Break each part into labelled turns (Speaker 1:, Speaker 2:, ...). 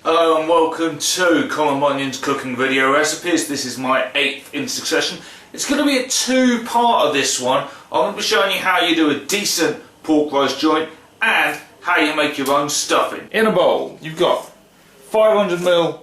Speaker 1: Hello and welcome to Colin Bunyan's cooking video recipes. This is my 8th in succession. It's going to be a two-part of this one. I'm going to be showing you how you do a decent pork roast joint and how you make your own stuffing. In a bowl you've got 500ml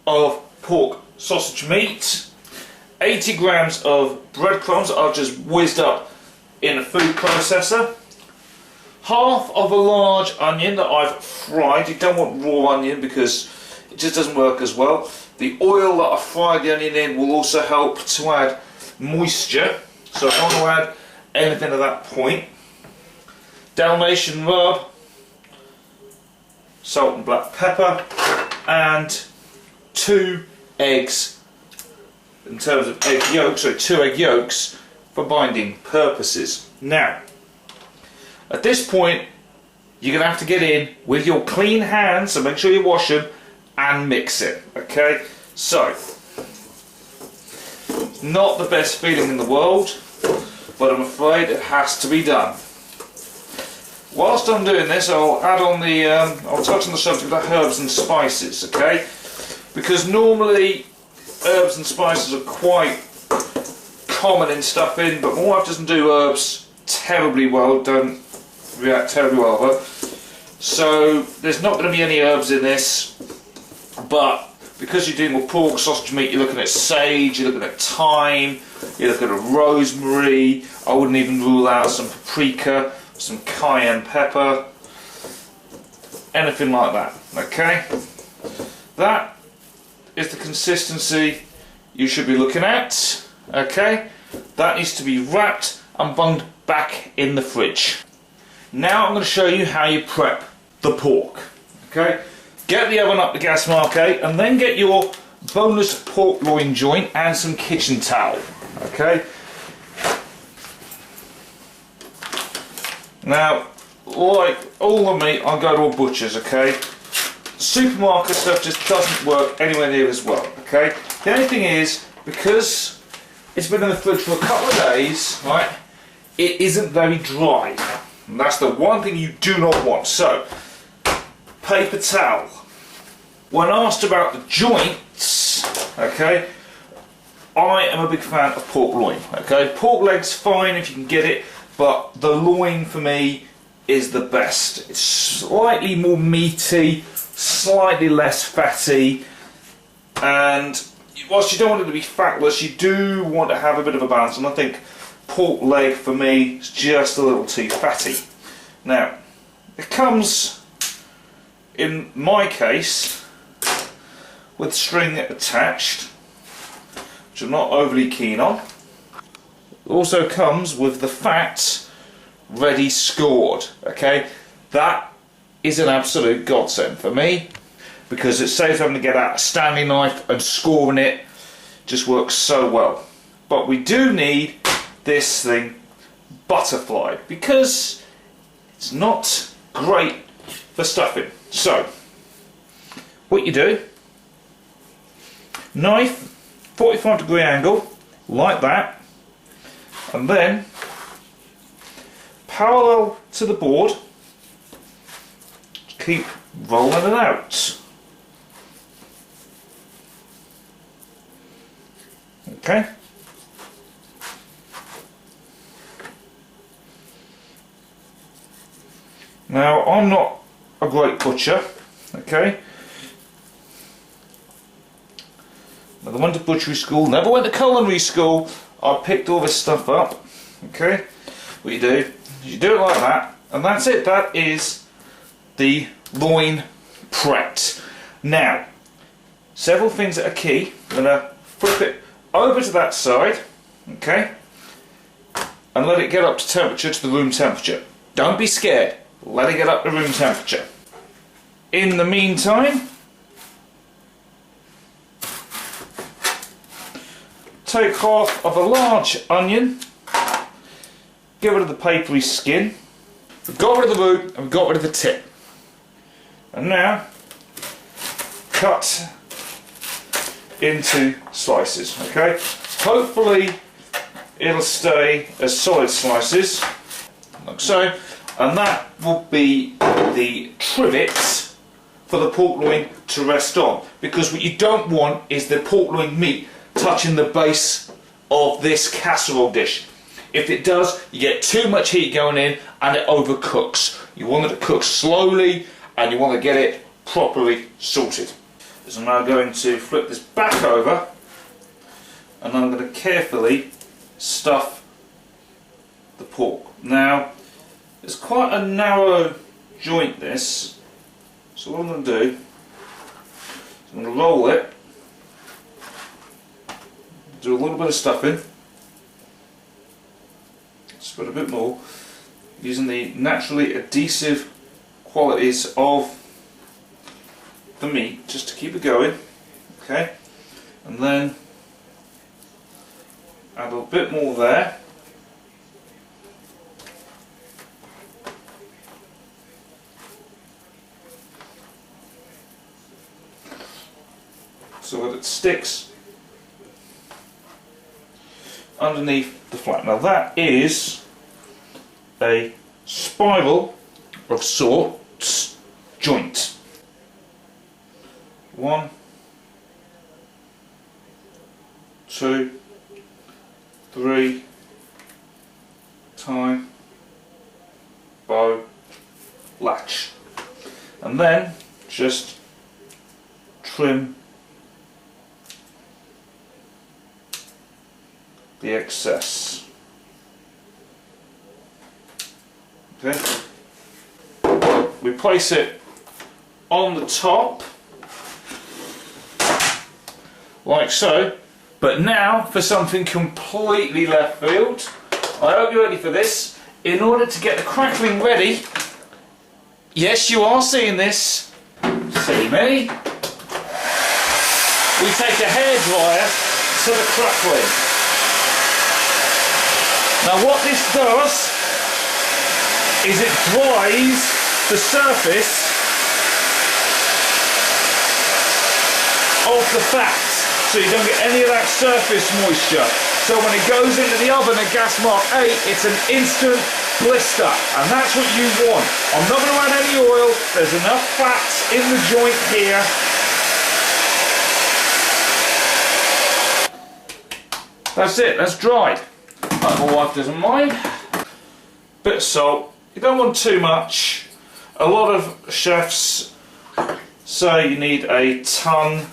Speaker 1: of pork sausage meat, 80 grams of breadcrumbs that I've just whizzed up in a food processor, half of a large onion that I've fried. You don't want raw onion because it just doesn't work as well. The oil that I fried the onion in will also help to add moisture, so I don't want to add anything at that point. Dalmatian rub, salt and black pepper, and 2 eggs in terms of egg yolks, so 2 egg yolks for binding purposes. Now, at this point, you're going to have to get in with your clean hands, so make sure you wash them and mix it, okay? So, not the best feeling in the world, but I'm afraid it has to be done. Whilst I'm doing this, I'll add on the, I'll touch on the subject of herbs and spices, okay? Because normally herbs and spices are quite common in stuffing, but my wife doesn't do herbs terribly well, don't react terribly well with her. So there's not going to be any herbs in this, but because you're doing with pork sausage meat, you're looking at sage, you're looking at thyme, you're looking at rosemary. I wouldn't even rule out some paprika, some cayenne pepper, anything like that, okay? That is the consistency you should be looking at, okay? That needs to be wrapped and bunged back in the fridge. Now I'm going to show you how you prep the pork, okay? Get the oven up to gas mark 8 and then get your boneless pork loin joint and some kitchen towel, okay? Now, like all the meat, I'll go to a butcher's, okay? Supermarket stuff just doesn't work anywhere near as well, okay? The only thing is, because it's been in the fridge for a couple of days, right, it isn't very dry. And that's the one thing you do not want. So, paper towel. When asked about the joints, okay, I am a big fan of pork loin, okay? Pork leg's fine if you can get it, but the loin for me is the best. It's slightly more meaty, slightly less fatty, and whilst you don't want it to be fatless, you do want to have a bit of a balance, and I think pork leg for me is just a little too fatty. Now, it comes, in my case, with string attached, which I'm not overly keen on. It also comes with the fat ready scored, okay? That is an absolute godsend for me, because it saves having to get out a Stanley knife and scoring it. Just works so well. But we do need this thing Butterflied, because it's not great for stuffing. So, what you do, knife, 45-degree angle, like that, and then parallel to the board, keep rolling it out. Okay. Now, I'm not a great butcher, okay? Never went to butchery school, never went to culinary school. I picked all this stuff up, okay? What you do is you do it like that, and that's it. That is the loin prepped. Now, several things that are key. I'm going to flip it over to that side, okay? And let it get up to temperature, to the room temperature. Don't be scared. Let it get up to room temperature. In the meantime, take half of a large onion, get rid of the papery skin, we've got rid of the root and we've got rid of the tip. And now, cut into slices, okay? Hopefully it'll stay as solid slices, like so. and that will be the trivet for the pork loin to rest on, because what you don't want is the pork loin meat touching the base of this casserole dish. If it does, you get too much heat going in and it overcooks. You want it to cook slowly and you want to get it properly salted. So I'm now going to flip this back over and I'm going to carefully stuff the pork. Now, it's quite a narrow joint this, so what I'm going to do is I'm going to roll it, do a little bit of stuffing, spread a bit more, using the naturally adhesive qualities of the meat just to keep it going, okay, and then add a bit more there. So that it sticks underneath the flap. Now that is a spiral of sorts joint. 1, 2, 3, tie, bow, latch, and then just trim the excess. Okay, we place it on the top like so. But now for something completely left field. I hope you're ready for this. In order to get the crackling ready, yes, you are seeing this, see me, we take a hairdryer to the crackling. Now what this does is it dries the surface of the fat, so you don't get any of that surface moisture. So when it goes into the oven at gas mark 8, it's an instant blister, and that's what you want. I'm not going to add any oil, there's enough fat in the joint here. That's it, that's dried. My wife doesn't mind. Bit of salt, you don't want too much. A lot of chefs say you need a ton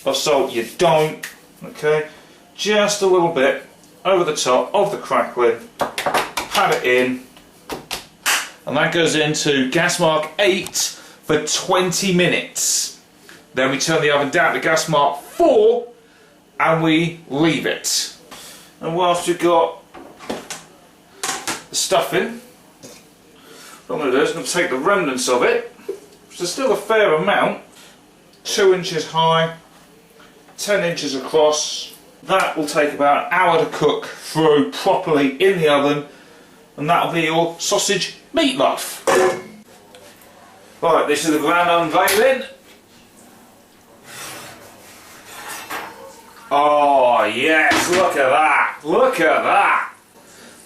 Speaker 1: of salt, you don't, okay, just a little bit over the top of the crackling, pat it in, and that goes into gas mark 8 for 20 minutes. Then we turn the oven down to gas mark 4 and we leave it. And whilst you've got the stuffing, what I'm going to do is I'm going to take the remnants of it, which is still a fair amount, 2 inches high, 10 inches across. That will take about an hour to cook through properly in the oven, and that'll be your sausage meatloaf. Right, this is the grand unveiling. Oh yes, look at that, look at that.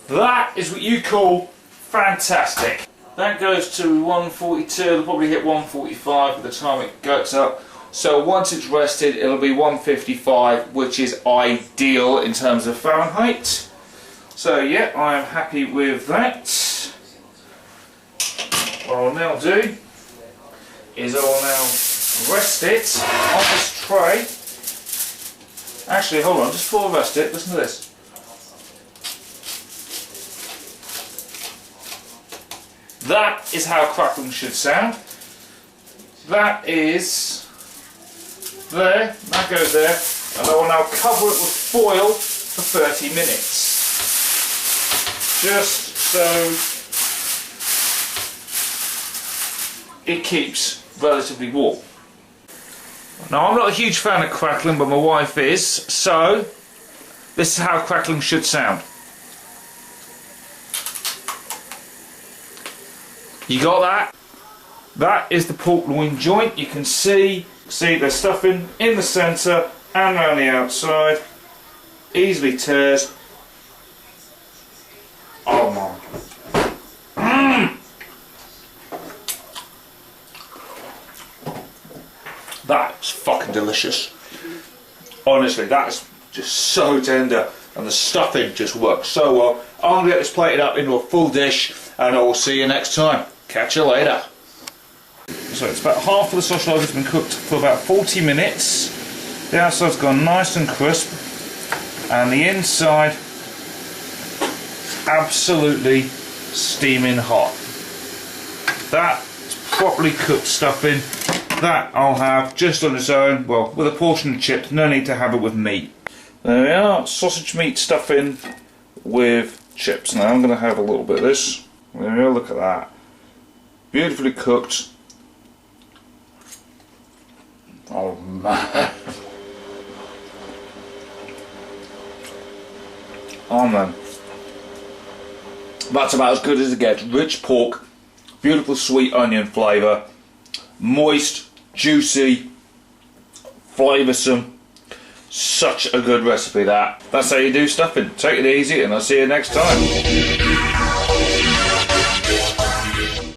Speaker 1: That is what you call fantastic. That goes to 142, it'll probably hit 145 by the time it goes up. So once it's rested, it'll be 155, which is ideal in terms of Fahrenheit. So yeah, I am happy with that. What I'll now do is I will now rest it on this tray. Actually, hold on, just before I rest it, listen to this. That is how crackling should sound. That is there, that goes there, and I will now cover it with foil for 30 minutes. Just so it keeps relatively warm. Now I'm not a huge fan of crackling, but my wife is, so this is how crackling should sound. You got that? That is the pork loin joint. You can see there's stuffing in the centre and around the outside. Easily tears. Oh my. That's fucking delicious. Honestly, that's just so tender, and the stuffing just works so well. I'm going to get this plated up into a full dish, and I will see you next time. Catch you later. So it's about half of the sausage has been cooked for about 40 minutes. The outside's gone nice and crisp, and the inside absolutely steaming hot. That's properly cooked stuffing. That I'll have just on its own, well, with a portion of chips, no need to have it with meat. There we are, sausage meat stuffing with chips. Now I'm going to have a little bit of this. There we are, look at that. Beautifully cooked. Oh man. Oh man. That's about as good as it gets. Rich pork, beautiful sweet onion flavour, moist, juicy, flavoursome. Such a good recipe that. That's how you do stuffing. Take it easy and I'll see you next time.